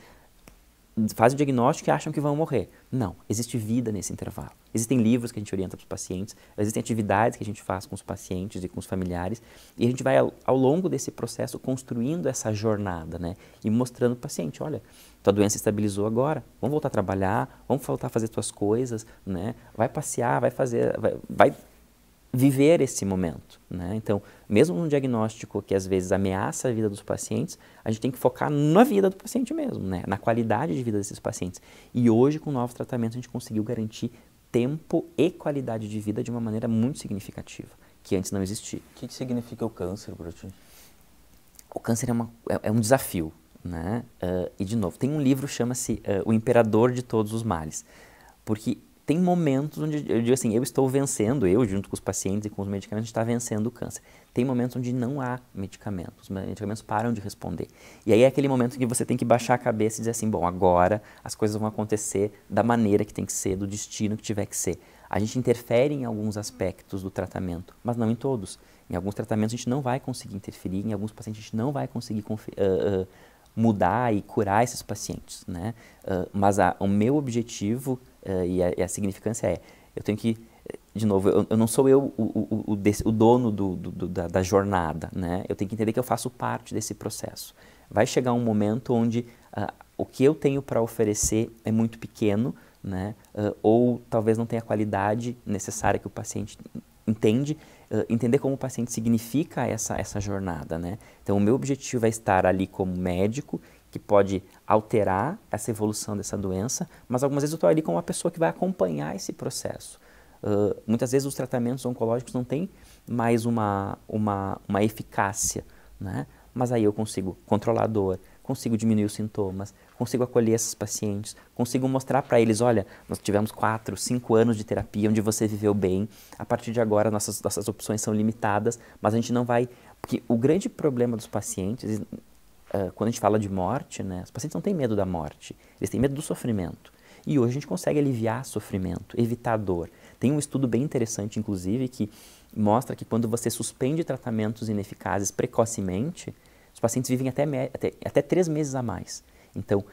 fazem o diagnóstico e acham que vão morrer. Não, existe vida nesse intervalo. Existem livros que a gente orienta para os pacientes, existem atividades que a gente faz com os pacientes e com os familiares, e a gente vai, ao longo desse processo, construindo essa jornada, né? E mostrando para o paciente, olha, tua doença estabilizou agora, vamos voltar a trabalhar, vamos voltar a fazer tuas coisas, né? Vai passear, vai viver esse momento, né? Então, mesmo num diagnóstico que às vezes ameaça a vida dos pacientes, a gente tem que focar na vida do paciente mesmo, né? Na qualidade de vida desses pacientes. E hoje, com novos tratamentos, a gente conseguiu garantir tempo e qualidade de vida de uma maneira muito significativa, que antes não existia. O que significa o câncer para ti? O câncer é um desafio, né? E, de novo, tem um livro que chama-se O Imperador de Todos os Males, porque tem momentos onde eu digo assim, eu estou vencendo, eu junto com os pacientes e com os medicamentos, a gente está vencendo o câncer. Tem momentos onde não há medicamentos, os medicamentos param de responder. E aí é aquele momento que você tem que baixar a cabeça e dizer assim, bom, agora as coisas vão acontecer da maneira que tem que ser, do destino que tiver que ser. A gente interfere em alguns aspectos do tratamento, mas não em todos. Em alguns tratamentos a gente não vai conseguir interferir, em alguns pacientes a gente não vai conseguir mudar e curar esses pacientes, né? Mas o meu objetivo e a significância eu tenho que, de novo, eu não sou o dono da jornada, né? Eu tenho que entender que eu faço parte desse processo. Vai chegar um momento onde o que eu tenho para oferecer é muito pequeno, né? Ou talvez não tenha a qualidade necessária que o paciente entende, entender como o paciente significa essa jornada, né? Então, o meu objetivo é estar ali como médico, que pode alterar essa evolução dessa doença, mas algumas vezes eu estou ali como uma pessoa que vai acompanhar esse processo. Muitas vezes os tratamentos oncológicos não têm mais uma eficácia, né? Mas aí eu consigo controlar a dor, consigo diminuir os sintomas, consigo acolher esses pacientes, consigo mostrar para eles, olha, nós tivemos 4, 5 anos de terapia onde você viveu bem, a partir de agora nossas opções são limitadas, mas a gente não vai... Porque o grande problema dos pacientes, quando a gente fala de morte, né, os pacientes não têm medo da morte, eles têm medo do sofrimento. E hoje a gente consegue aliviar sofrimento, evitar dor. Tem um estudo bem interessante, inclusive, que mostra que quando você suspende tratamentos ineficazes precocemente, os pacientes vivem até 3 meses a mais. Então,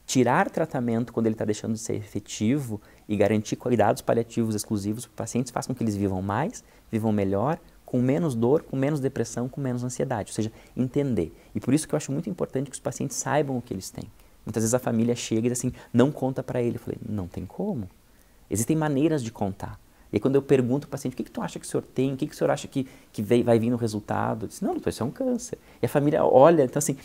tirar tratamento quando ele está deixando de ser efetivo e garantir cuidados paliativos exclusivos para os pacientes faz com que eles vivam mais, vivam melhor, com menos dor, com menos depressão, com menos ansiedade. Ou seja, entender. E por isso que eu acho muito importante que os pacientes saibam o que eles têm. Muitas vezes a família chega e diz assim, não conta para ele. Eu falei, não tem como. Existem maneiras de contar. E aí, quando eu pergunto ao paciente, o que tu acha que o senhor tem? O que o senhor acha que vai vir no resultado? Eu disse, não, doutor, isso é um câncer. E a família olha, então assim,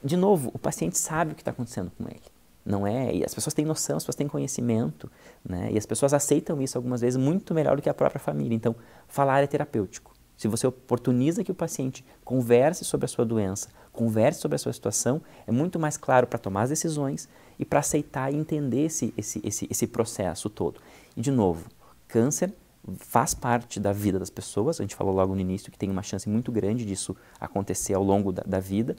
de novo, o paciente sabe o que está acontecendo com ele. não é, e as pessoas têm noção, as pessoas têm conhecimento, né? E as pessoas aceitam isso algumas vezes muito melhor do que a própria família. Então, falar é terapêutico. Se você oportuniza que o paciente converse sobre a sua doença, converse sobre a sua situação, é muito mais claro para tomar as decisões e para aceitar e entender esse processo todo. E, de novo, câncer faz parte da vida das pessoas, a gente falou logo no início que tem uma chance muito grande disso acontecer ao longo da vida.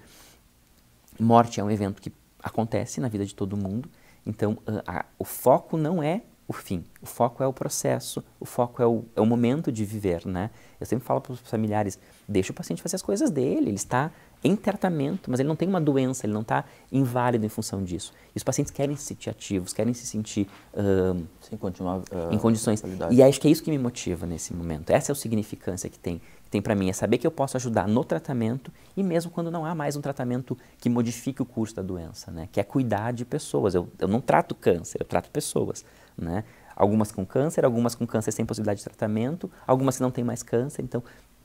Morte é um evento que acontece na vida de todo mundo, então o foco não é o fim, o foco é o processo, o foco é o momento de viver, né? Eu sempre falo para os familiares, deixa o paciente fazer as coisas dele, ele está em tratamento, mas ele não tem uma doença, ele não está inválido em função disso. E os pacientes querem se sentir ativos, querem se sentir Sim, continuar em condições. E acho que é isso que me motiva nesse momento, essa é a significância que tem para mim, é saber que eu posso ajudar no tratamento e mesmo quando não há mais um tratamento que modifique o curso da doença, né? Que é cuidar de pessoas. Eu não trato câncer, eu trato pessoas, né? Algumas com câncer sem possibilidade de tratamento, algumas que não têm mais câncer, então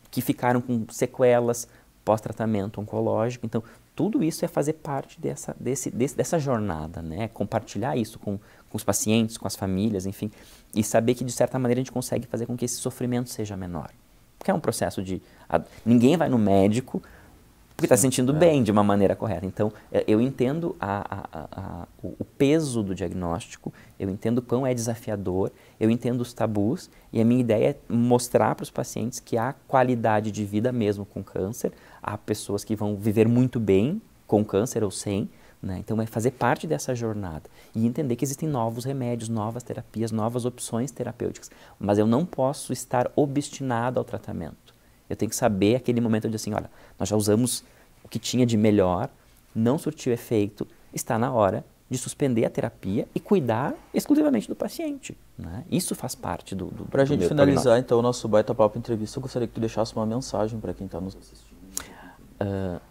que ficaram com sequelas pós-tratamento oncológico. Então, tudo isso é fazer parte dessa jornada, né? Compartilhar isso com os pacientes, com as famílias, enfim, e saber que, de certa maneira, a gente consegue fazer com que esse sofrimento seja menor. Porque é um processo de... Ninguém vai no médico porque está se sentindo bem de uma maneira correta. Então, eu entendo o peso do diagnóstico, eu entendo o quão é desafiador, eu entendo os tabus, e a minha ideia é mostrar para os pacientes que há qualidade de vida mesmo com câncer, há pessoas que vão viver muito bem com câncer ou sem, né? Então, é fazer parte dessa jornada e entender que existem novos remédios, novas terapias, novas opções terapêuticas, mas eu não posso estar obstinado ao tratamento. Eu tenho que saber aquele momento de assim, olha, nós já usamos o que tinha de melhor, não surtiu efeito, está na hora de suspender a terapia e cuidar exclusivamente do paciente, né? Isso faz parte do Para a gente finalizar, então, o nosso Baita Papo Entrevista, eu gostaria que tu deixasse uma mensagem para quem está nos assistindo.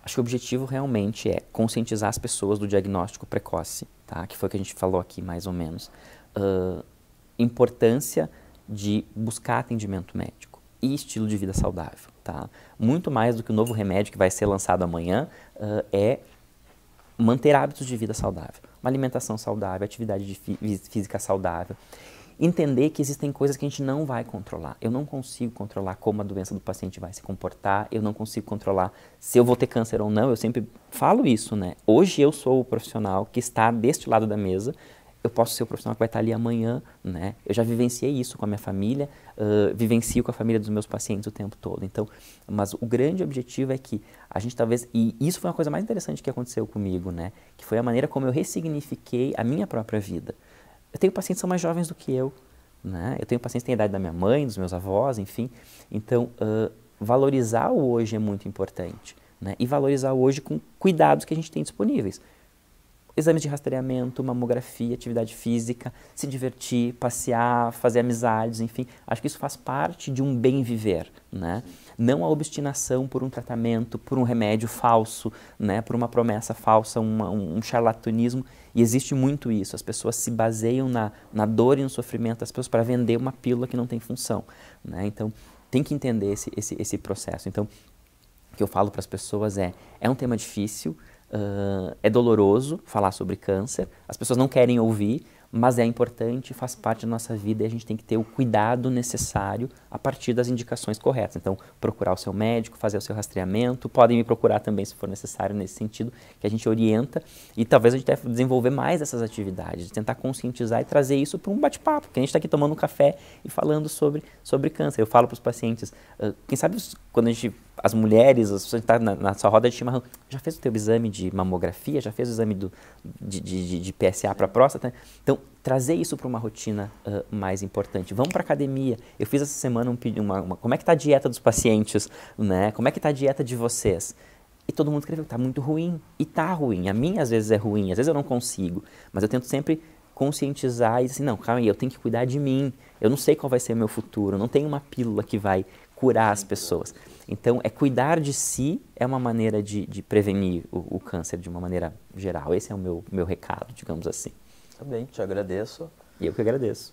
Acho que o objetivo realmente é conscientizar as pessoas do diagnóstico precoce, tá? Que foi o que a gente falou aqui mais ou menos. Importância de buscar atendimento médico e estilo de vida saudável, tá? Muito mais do que o novo remédio que vai ser lançado amanhã, é manter hábitos de vida saudável, uma alimentação saudável, atividade física saudável, entender que existem coisas que a gente não vai controlar. Eu não consigo controlar como a doença do paciente vai se comportar, eu não consigo controlar se eu vou ter câncer ou não, eu sempre falo isso, né? Hoje eu sou o profissional que está deste lado da mesa, eu posso ser o profissional que vai estar ali amanhã, né? Eu já vivenciei isso com a minha família, vivencio com a família dos meus pacientes o tempo todo. Então, mas o grande objetivo é que a gente talvez, e isso foi uma coisa mais interessante que aconteceu comigo, né? Que foi a maneira como eu ressignifiquei a minha própria vida. Eu tenho pacientes que são mais jovens do que eu, né? Eu tenho pacientes que têm a idade da minha mãe, dos meus avós, enfim. Então, valorizar o hoje é muito importante, né? E valorizar o hoje com cuidados que a gente tem disponíveis. Exames de rastreamento, mamografia, atividade física, se divertir, passear, fazer amizades, enfim. Acho que isso faz parte de um bem viver, né? Não a obstinação por um tratamento, por um remédio falso, né? Por uma promessa falsa, um charlatanismo. E existe muito isso. As pessoas se baseiam na dor e no sofrimento das pessoas para vender uma pílula que não tem função, né? Então, tem que entender esse processo. Então, o que eu falo para as pessoas é um tema difícil, é doloroso falar sobre câncer, as pessoas não querem ouvir, mas é importante, faz parte da nossa vida e a gente tem que ter o cuidado necessário a partir das indicações corretas. Então, procurar o seu médico, fazer o seu rastreamento, podem me procurar também se for necessário nesse sentido, que a gente orienta e talvez a gente deve desenvolver mais essas atividades, tentar conscientizar e trazer isso para um bate-papo, que a gente está aqui tomando um café e falando sobre câncer. Eu falo para os pacientes, quem sabe quando as mulheres, as pessoas que estão na sua roda de chimarrão, já fez o teu exame de mamografia, já fez o exame de PSA para a próstata? Então, trazer isso para uma rotina mais importante. Vamos para a academia. Eu fiz essa semana como é que está a dieta dos pacientes, né? Como é que está a dieta de vocês? E todo mundo escreveu, está muito ruim. E está ruim. A minha, às vezes, é ruim. Às vezes eu não consigo. Mas eu tento sempre conscientizar e dizer assim, não, calma aí, eu tenho que cuidar de mim. Eu não sei qual vai ser o meu futuro. Não tem uma pílula que vai curar as pessoas. Então, cuidar de si é uma maneira de prevenir o câncer de uma maneira geral. Esse é o meu recado, digamos assim. Tá bem, te agradeço. E eu que agradeço.